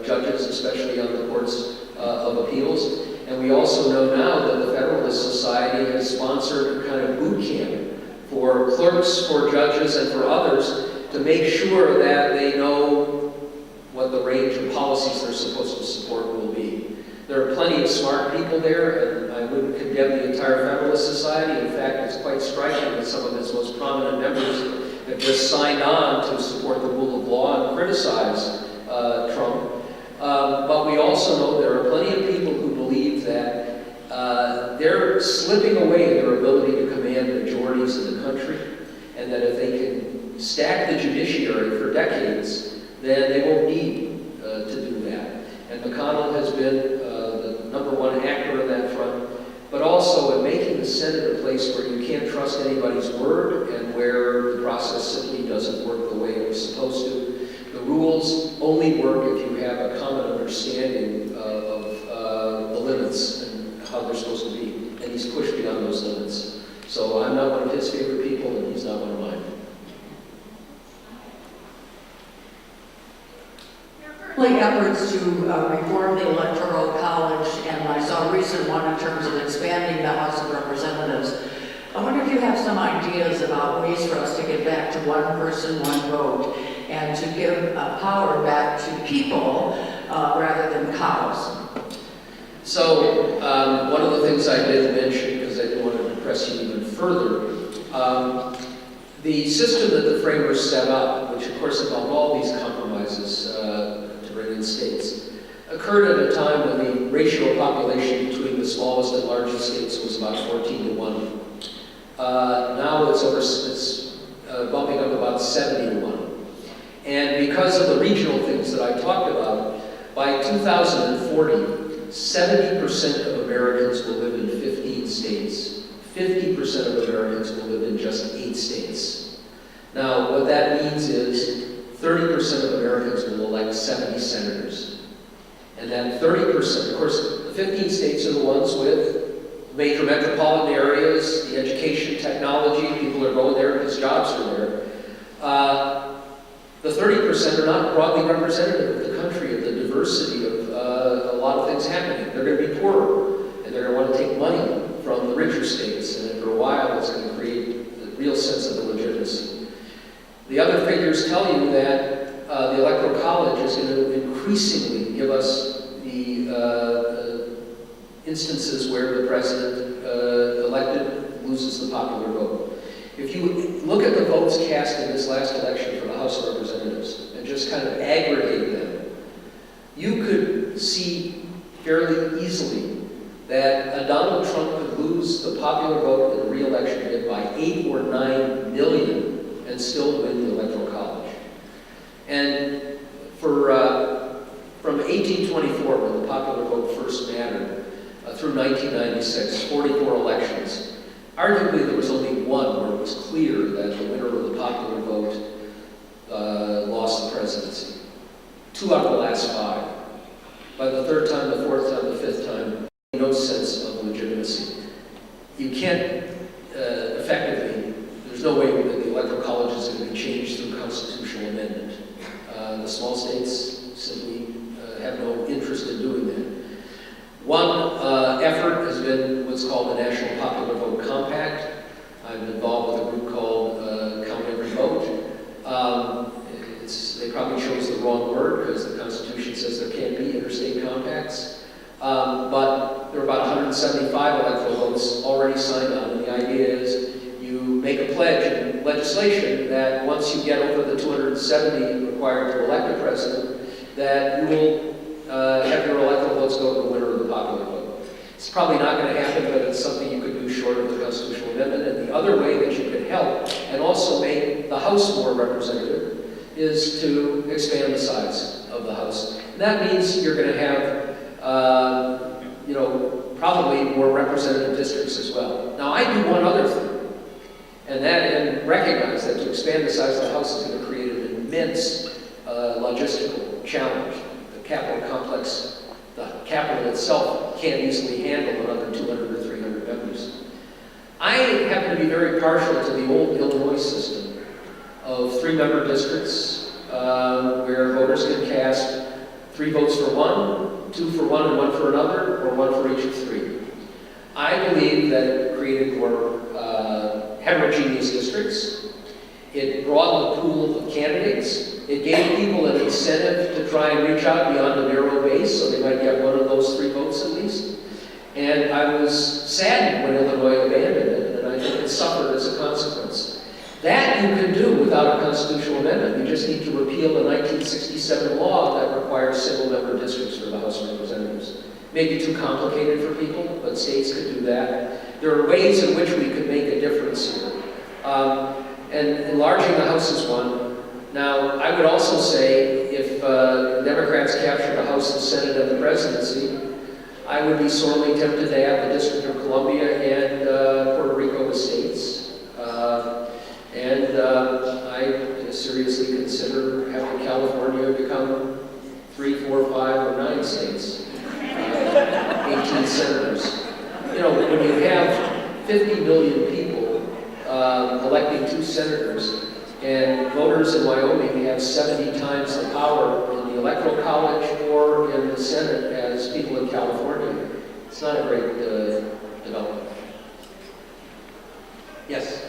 Speaker 2: judges, especially on the courts of appeals. And we also know now that the Federalist Society has sponsored a kind of boot camp for clerks, for judges, and for others to make sure that they know what the range of policies they're supposed to support will be. There are plenty of smart people there, and I wouldn't condemn the entire Federalist Society. In fact, it's quite striking that some of its most prominent members have just signed on to support the rule of law and criticize Trump. But we also know there are plenty of people who believe that they're slipping away their ability to command majorities in the country, and that if they can stack the judiciary for decades, then they won't need to do that. And McConnell has been the #1 actor on that front, but also in making the Senate a place where you can't trust anybody's word and where the process simply doesn't work the way it was supposed to. The rules only work if you have a common understanding of the limits and how they're supposed to be. And he's pushed beyond those limits. So I'm not one of his favorite people, and he's not one of mine.
Speaker 4: Efforts to reform the Electoral College, and I saw a recent one in terms of expanding the House of Representatives. I wonder if you have some ideas about ways for us to get back to one person, one vote, and to give power back to people rather than cows.
Speaker 2: So one of the things I did mention, because I didn't want to depress you even further, the system that the framers set up, which of course involved all these compromises to bring in states, occurred at a time when the ratio of population between the smallest and largest states was about 14-1. Now it's bumping up about 70-1. And because of the regional things that I talked about, by 2040, 70% of Americans will live in 15 states. 50% of Americans will live in just 8 states. Now, what that means is 30% of Americans will elect 70 senators. And that 30%, of course, the 15 states are the ones with major metropolitan areas, the education, technology, people are going there because jobs are there. The 30% are not broadly representative of the country, of the diversity of a lot of things happening. They're going to be poorer, and they're going to want to take money from the richer states, and after a while it's going to create a real sense of illegitimacy. The other figures tell you that the Electoral College is going to increasingly give us the instances where the president elected loses the popular vote. If you look at the votes cast in this last election for the House of Representatives and just kind of aggregate them, you could see fairly easily that Donald Trump could lose the popular vote in a re-election bid by 8 or 9 million and still win the Electoral College. And from 1824, when the popular vote first mattered, through 1996, 44 elections, arguably there was only one where it was clear that the winner of the popular vote lost the presidency. 2 out of the last 5. By the 3rd time, the 4th time, the 5th time, no sense of legitimacy. You can't effectively, there's no way that the Electoral College is going to be changed through constitutional amendment. The small states simply have no interest in doing that. One effort has been what's called the National Popular Vote Compact. I'm involved with a group called Count Every Vote. They probably chose the wrong word because the Constitution says there can't be interstate compacts. But there are about 175 electoral votes already signed on, and the idea is you make a pledge in legislation that once you get over the 270 required to elect a president, that you will have your electoral votes go to the winner of the popular vote. It's probably not going to happen, but it's something you could do short of the constitutional amendment. And the other way that you could help and also make the House more representative is to expand the size of the House. And that means you're going to have probably more representative districts as well. Now, I do one other thing, and recognize that to expand the size of the House is going to create an immense logistical challenge. The Capitol complex, the Capitol itself can't easily handle another 200 or 300 members. I happen to be very partial to the old Illinois system of 3-member districts where voters can cast 3 votes for one, 2 for one and 1 for another, or 1 for each of 3. I believe that it created more heterogeneous districts. It broadened the pool of candidates. It gave people an incentive to try and reach out beyond a narrow base, so they might get one of those 3 votes at least. And I was saddened when Illinois abandoned it, and I think it suffered as a consequence. That you can do without a constitutional amendment. You just need to repeal the 1967 law that requires single-member districts for the House of Representatives. Maybe too complicated for people, but states could do that. There are ways in which we could make a difference here. And enlarging the House is one. Now, I would also say if Democrats capture the House, the Senate, and the presidency, I would be sorely tempted to add the District of Columbia and Puerto Rico as states. I seriously consider having California become 3, 4, 5, or 9 states. 18 senators. You know, when you have 50 million people electing 2 senators, and voters in Wyoming have 70 times the power in the Electoral College or in the Senate as people in California, it's not a great development. Yes?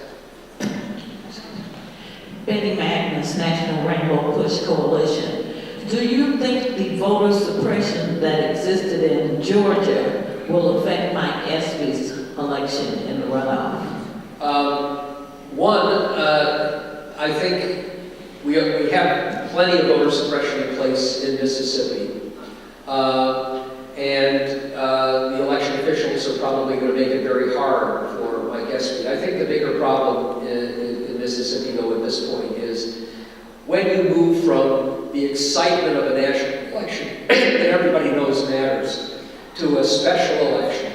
Speaker 5: Betty Magnus, National Rainbow Push Coalition. Do you think the voter suppression that existed in Georgia will affect Mike Espy's election in the runoff?
Speaker 2: I think we have plenty of voter suppression in place in Mississippi. The election officials are probably going to make it very hard for Mike Espy. I think the bigger problem in Mississippi, though, at this point is when you move from the excitement of a national election that everybody knows matters to a special election,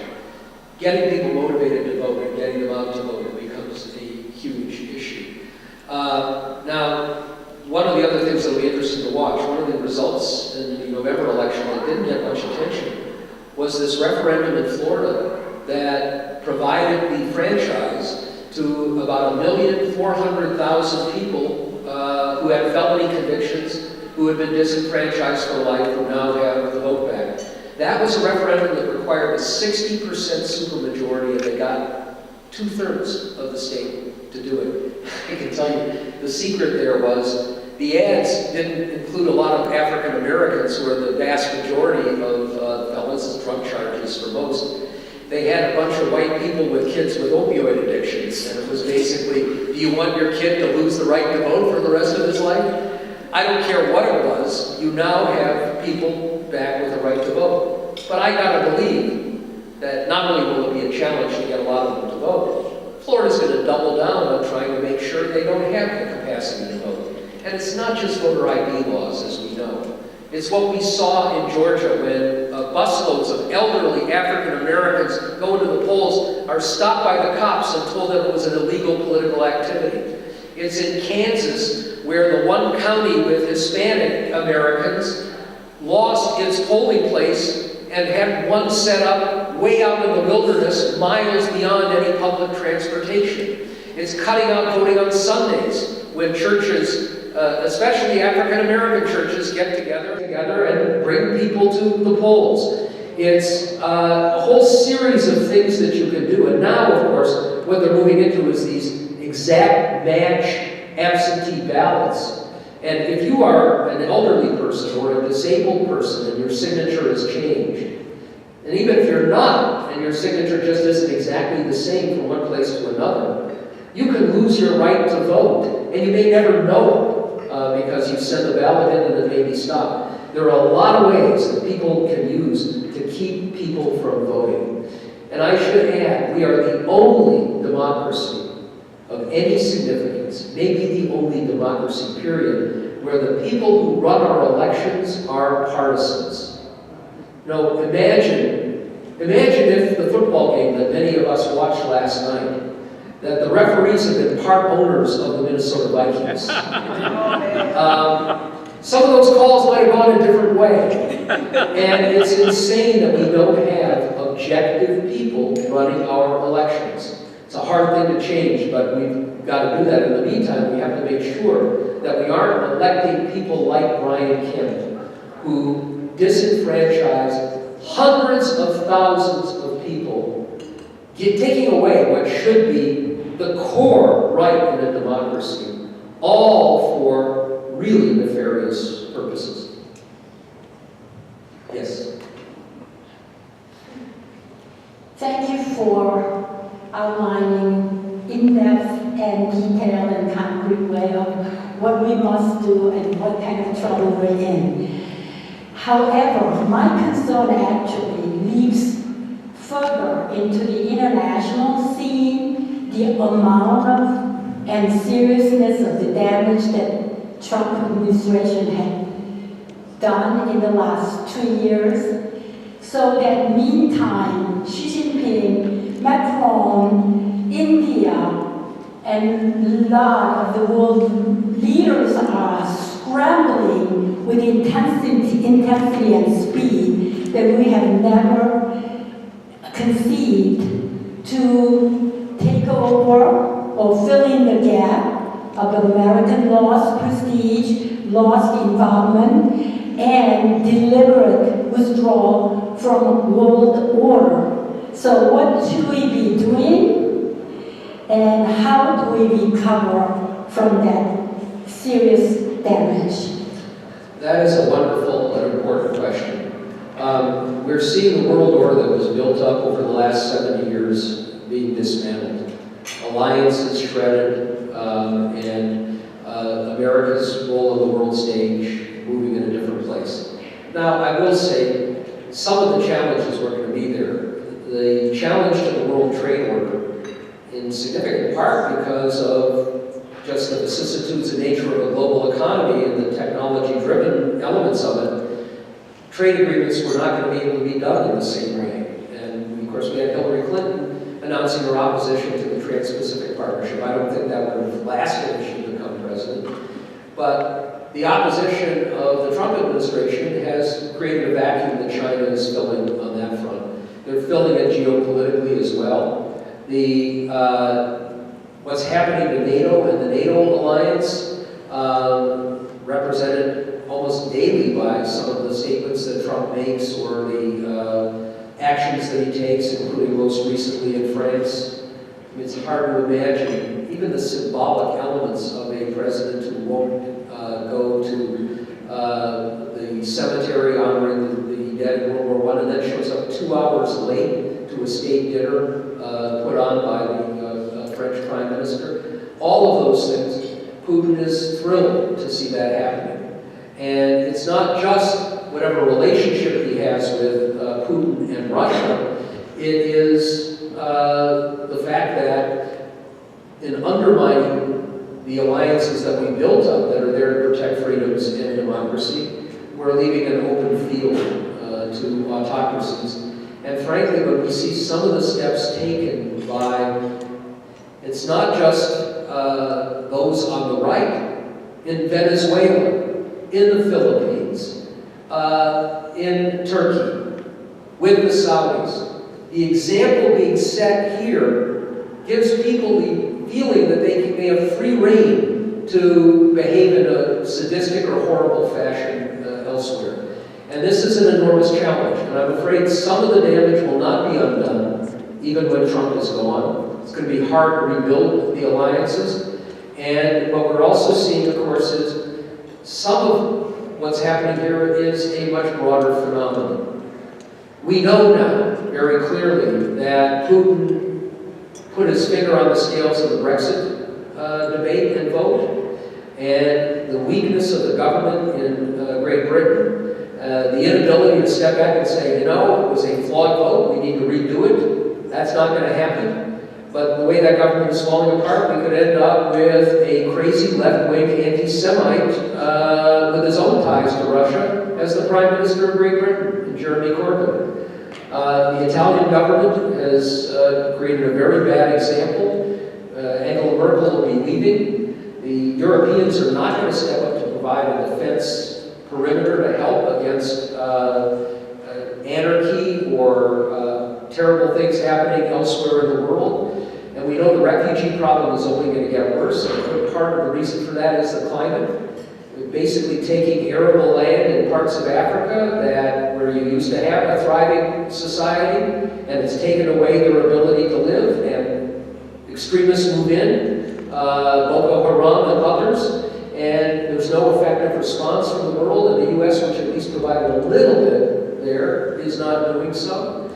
Speaker 2: getting people motivated to vote and getting them out to vote becomes a huge issue. Now, one of the other things that will be interesting to watch, one of the results in the November election that didn't get much attention was this referendum in Florida that provided the franchise to about 1,400,000 people who had felony convictions, who had been disenfranchised for life, who now have the vote back. That was a referendum that required a 60% supermajority, and they got 2/3 of the state to do it. I can tell you, the secret there was the ads didn't include a lot of African Americans, who are the vast majority of felons as drug charges for most. They had a bunch of white people with kids with opioid addictions, and it was basically, do you want your kid to lose the right to vote for the rest of his life? I don't care what it was, you now have people back with the right to vote. But I gotta believe that not only will it be a challenge to get a lot of them to vote, Florida's gonna double down on trying to make sure they don't have the capacity to vote. And it's not just voter ID laws, as we know. It's what we saw in Georgia when busloads of elderly African Americans going to the polls are stopped by the cops and told them it was an illegal political activity. It's in Kansas where the one county with Hispanic Americans lost its polling place and had one set up way out in the wilderness, miles beyond any public transportation. It's cutting out voting on Sundays when churches, especially African American churches, get together and bring people to the polls. It's a whole series of things that you can do. And now, of course, what they're moving into is these exact match absentee ballots. And if you are an elderly person or a disabled person and your signature has changed, and even if you're not, and your signature just isn't exactly the same from one place to another, you can lose your right to vote, and you may never know it because you send the ballot in and it may be stopped. There are a lot of ways that people can use to keep people from voting. And I should add, we are the only democracy of any significance, maybe the only democracy, period, where the people who run our elections are partisans. Now, imagine if the football game that many of us watched last night, that the referees have been part owners of the Minnesota Vikings. Some of those calls might have gone a different way. And it's insane that we don't have objective people running our elections. It's a hard thing to change, but we've got to do that. In the meantime, we have to make sure that we aren't electing people like Brian Kemp, who disenfranchise hundreds of thousands of people, taking away what should be the core right in a democracy, all for really nefarious purposes. Yes?
Speaker 6: Thank you for outlining in-depth and detailed and what we must do and what kind of trouble we're in. However, my concern actually leads further into the international scene, the amount of and seriousness of the damage that Trump administration had done in the last 2 years. So that meantime, Xi Jinping, Macron, India, and a lot of the world leaders are scrambling with intensity and speed that we have never conceived to take over or fill in the gap of American lost prestige, lost involvement, and deliberate withdrawal from world order. So what should we be doing? And how do we recover from that serious damage?
Speaker 2: That is a wonderful and important question. We're seeing the world order that was built up over the last 70 years being dismantled. Alliances shredded, and America's role on the world stage moving in a different place. Now, I will say, some of the challenges were going to be there. The challenge to the World Trade Order, in significant part because of just the vicissitudes and nature of a global economy and the technology-driven elements of it, trade agreements were not going to be able to be done in the same way. And of course, we had Hillary Clinton announcing her opposition to the Trans-Pacific Partnership. I don't think that would have lasted if she had become president. But the opposition of the Trump administration has created a vacuum that China is filling on that front. They're filling it geopolitically as well. What's happening to NATO and the NATO alliance, represented almost daily by some of the statements that Trump makes or the actions that he takes, including most recently in France. I mean, it's hard to imagine even the symbolic elements of a president who won't go to the cemetery honoring the dead in World War I and then shows up 2 hours late to a state dinner put on by the French Prime Minister. All of those things, Putin is thrilled to see that happening. And it's not just whatever relationship he has with Putin and Russia, it is the fact that in undermining the alliances that we built up that are there to protect freedoms and democracy, we're leaving an open field to autocracies. And frankly, when we see some of the steps taken by, it's not just those on the right, in Venezuela, in the Philippines, in Turkey, with the Saudis. The example being set here gives people the feeling that they have free rein to behave in a sadistic or horrible fashion elsewhere. And this is an enormous challenge, and I'm afraid some of the damage will not be undone, even when Trump is gone. It's going to be hard to rebuild the alliances. And what we're also seeing, of course, is some of what's happening here is a much broader phenomenon. We know now very clearly that Putin put his finger on the scales of the Brexit debate and vote, and the weakness of the government in Great Britain, the inability to step back and say, you know, it was a flawed vote, we need to redo it. That's not going to happen. But the way that government is falling apart, we could end up with a crazy left-wing anti-Semite with his own ties to Russia as the Prime Minister of Great Britain, Jeremy Corbyn. The Italian government has created a very bad example. Angela Merkel will be leaving. The Europeans are not going to step up to provide a defense perimeter to help against anarchy or terrible things happening elsewhere in the world. And we know the refugee problem is only going to get worse. And a good part of the reason for that is the climate. We're basically taking arable land in parts of Africa where you used to have a thriving society, and it's taken away their ability to live, and extremists move in, Boko Haram and others, and there's no effective response from the world, and the U.S., which at least provided a little bit there, is not doing so.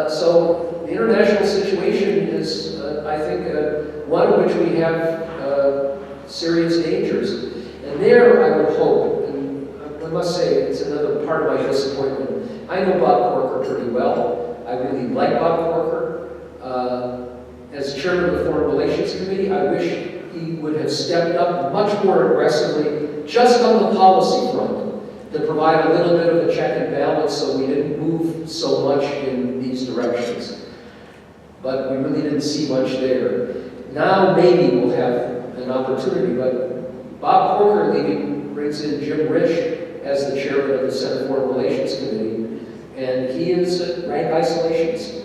Speaker 2: So the international situation is, I think, one in which we have serious dangers. And there I would hope, and I must say it's another part of my disappointment. I know Bob Corker pretty well. I really like Bob Corker. As chairman of the Foreign Relations Committee, I wish he would have stepped up much more aggressively just on the policy front to provide a little bit of a check and balance so we didn't move so much in these directions. But we really didn't see much there. Now maybe we'll have an opportunity, but Bob Corker leaving brings in Jim Rich as the chairman of the Senate Foreign Relations Committee, and he is at rank isolations.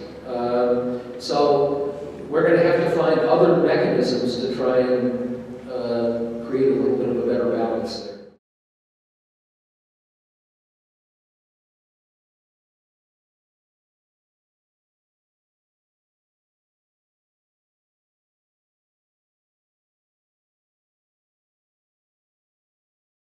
Speaker 2: So we're going to have to find other mechanisms to try and